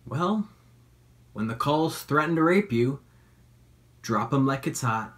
Well, when the calls threaten to rape you, drop them like it's hot.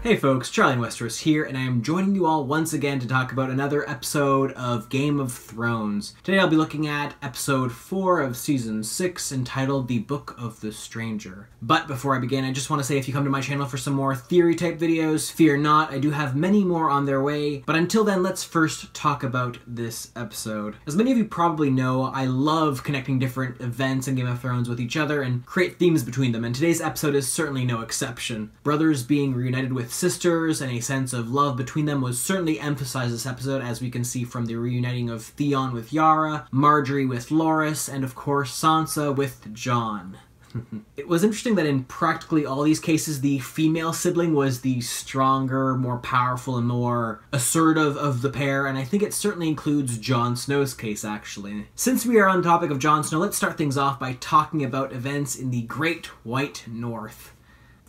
Hey folks, Charlie in Westeros here, and I am joining you all once again to talk about another episode of Game of Thrones. Today I'll be looking at episode 4 of season 6, entitled The Book of the Stranger. But before I begin, I just want to say if you come to my channel for some more theory-type videos, fear not, I do have many more on their way. But until then, let's first talk about this episode. As many of you probably know, I love connecting different events in Game of Thrones with each other and create themes between them, and today's episode is certainly no exception. Brothers being reunited with sisters and a sense of love between them was certainly emphasized this episode, as we can see from the reuniting of Theon with Yara, Marjorie with Loras, and of course Sansa with Jon. It was interesting that in practically all these cases, the female sibling was the stronger, more powerful, and more assertive of the pair, and I think it certainly includes Jon Snow's case, actually. Since we are on the topic of Jon Snow, let's start things off by talking about events in the Great White North.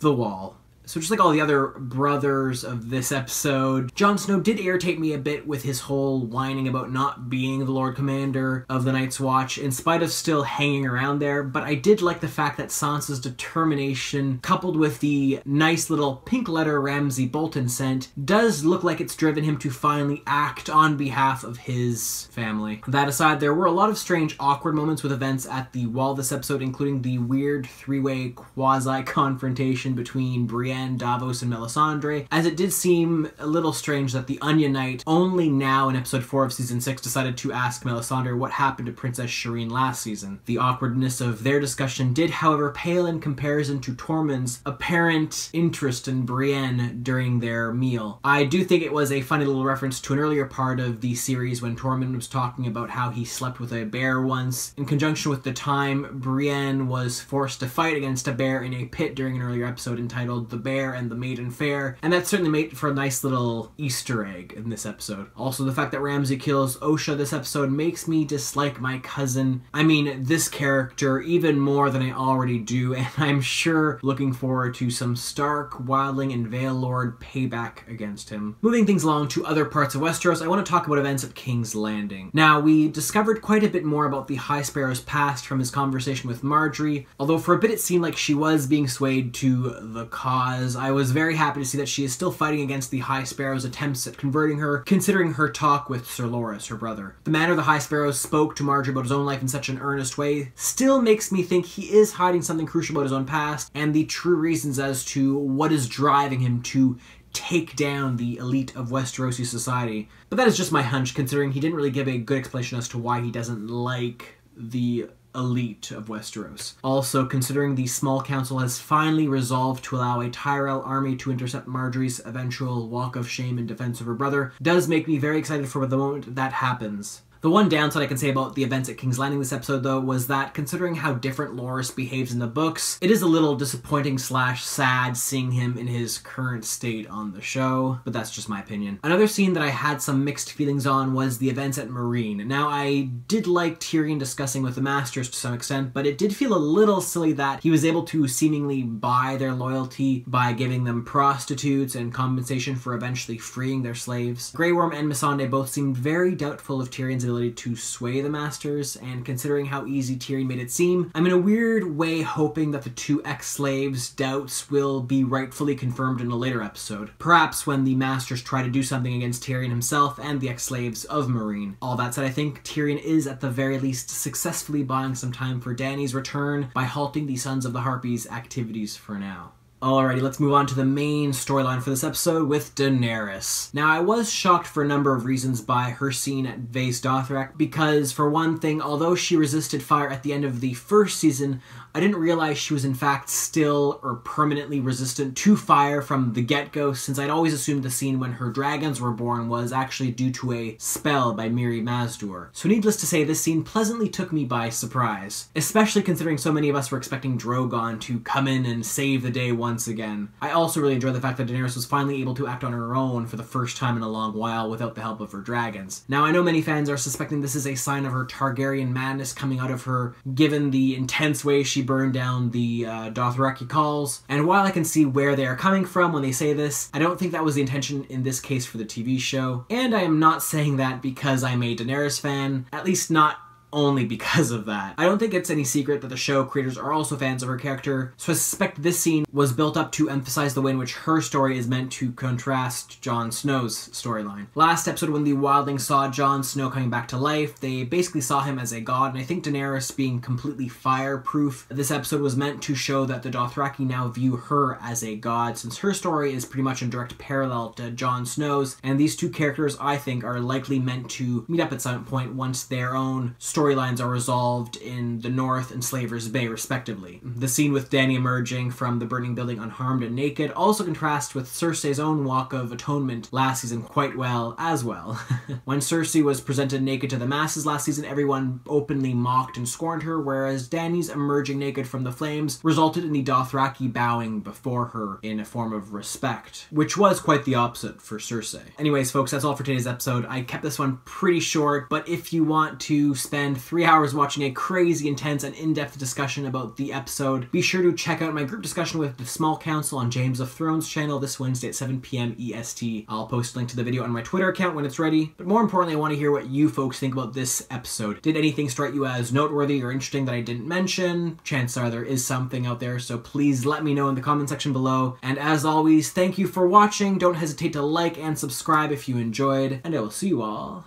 The Wall. So just like all the other brothers of this episode, Jon Snow did irritate me a bit with his whole whining about not being the Lord Commander of the Night's Watch, in spite of still hanging around there, but I did like the fact that Sansa's determination, coupled with the nice little pink letter Ramsay Bolton sent, does look like it's driven him to finally act on behalf of his family. That aside, there were a lot of strange, awkward moments with events at the Wall this episode, including the weird three-way quasi-confrontation between Brienne, Davos, and Melisandre, as it did seem a little strange that the Onion Knight only now in episode 4 of season 6 decided to ask Melisandre what happened to Princess Shireen last season. The awkwardness of their discussion did, however, pale in comparison to Tormund's apparent interest in Brienne during their meal. I do think it was a funny little reference to an earlier part of the series when Tormund was talking about how he slept with a bear once, in conjunction with the time Brienne was forced to fight against a bear in a pit during an earlier episode entitled The Bear and the Maiden Fair, and that certainly made for a nice little Easter egg in this episode. Also, the fact that Ramsay kills Osha this episode makes me dislike my cousin, this character, even more than I already do, and I'm sure looking forward to some Stark, Wildling, and Vale Lord payback against him. Moving things along to other parts of Westeros, I want to talk about events at King's Landing. Now, we discovered quite a bit more about the High Sparrow's past from his conversation with Marjorie, although for a bit it seemed like she was being swayed to the cause. I was very happy to see that she is still fighting against the High Sparrow's attempts at converting her, considering her talk with Sir Loras, her brother. The manner the High Sparrow spoke to Marjorie about his own life in such an earnest way still makes me think he is hiding something crucial about his own past, and the true reasons as to what is driving him to take down the elite of Westerosi society. But that is just my hunch, considering he didn't really give a good explanation as to why he doesn't like the elite of Westeros. Also, considering the small council has finally resolved to allow a Tyrell army to intercept Marjorie's eventual walk of shame in defense of her brother, does make me very excited for the moment that happens. The one downside I can say about the events at King's Landing this episode, though, was that considering how different Loras behaves in the books, it is a little disappointing / sad seeing him in his current state on the show, but that's just my opinion. Another scene that I had some mixed feelings on was the events at Meereen. Now, I did like Tyrion discussing with the Masters to some extent, but it did feel a little silly that he was able to seemingly buy their loyalty by giving them prostitutes and compensation for eventually freeing their slaves. Grey Worm and Missandei both seemed very doubtful of Tyrion's ability to sway the Masters, and considering how easy Tyrion made it seem, I'm in a weird way hoping that the two ex-slaves' doubts will be rightfully confirmed in a later episode. Perhaps when the Masters try to do something against Tyrion himself and the ex-slaves of Meereen. All that said, I think Tyrion is at the very least successfully buying some time for Dany's return by halting the Sons of the Harpies' activities for now. Alrighty, let's move on to the main storyline for this episode with Daenerys. Now, I was shocked for a number of reasons by her scene at Vaes Dothrak, because, for one thing, although she resisted fire at the end of the first season, I didn't realize she was in fact still or permanently resistant to fire from the get-go, since I'd always assumed the scene when her dragons were born was actually due to a spell by Mirri Maz Duur. So needless to say, this scene pleasantly took me by surprise, especially considering so many of us were expecting Drogon to come in and save the day once once again. I also really enjoyed the fact that Daenerys was finally able to act on her own for the first time in a long while without the help of her dragons. Now, I know many fans are suspecting this is a sign of her Targaryen madness coming out of her, given the intense way she burned down the Dothraki calls. And while I can see where they are coming from when they say this, I don't think that was the intention in this case for the TV show. And I am not saying that because I'm a Daenerys fan, at least not only because of that. I don't think it's any secret that the show creators are also fans of her character, so I suspect this scene was built up to emphasize the way in which her story is meant to contrast Jon Snow's storyline. Last episode, when the wildlings saw Jon Snow coming back to life, they basically saw him as a god, and I think Daenerys being completely fireproof, this episode was meant to show that the Dothraki now view her as a god, since her story is pretty much in direct parallel to Jon Snow's, and these two characters, I think, are likely meant to meet up at some point once their own storylines are resolved in the North and Slaver's Bay, respectively. The scene with Dany emerging from the burning building unharmed and naked also contrasts with Cersei's own walk of atonement last season quite well as well. When Cersei was presented naked to the masses last season, everyone openly mocked and scorned her, whereas Dany's emerging naked from the flames resulted in the Dothraki bowing before her in a form of respect, which was quite the opposite for Cersei. Anyways, folks, that's all for today's episode. I kept this one pretty short, but if you want to spend 3 hours watching a crazy, intense, and in-depth discussion about the episode, be sure to check out my group discussion with the Small Council on James of Thrones channel this Wednesday at 7 p.m. EST. I'll post a link to the video on my Twitter account when it's ready. But more importantly, I want to hear what you folks think about this episode. Did anything strike you as noteworthy or interesting that I didn't mention? Chances are there is something out there, so please let me know in the comment section below. And as always, thank you for watching. Don't hesitate to like and subscribe if you enjoyed, and I will see you all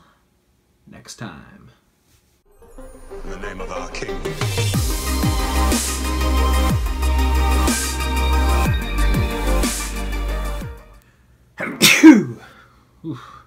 next time. In the name of our king. Oof.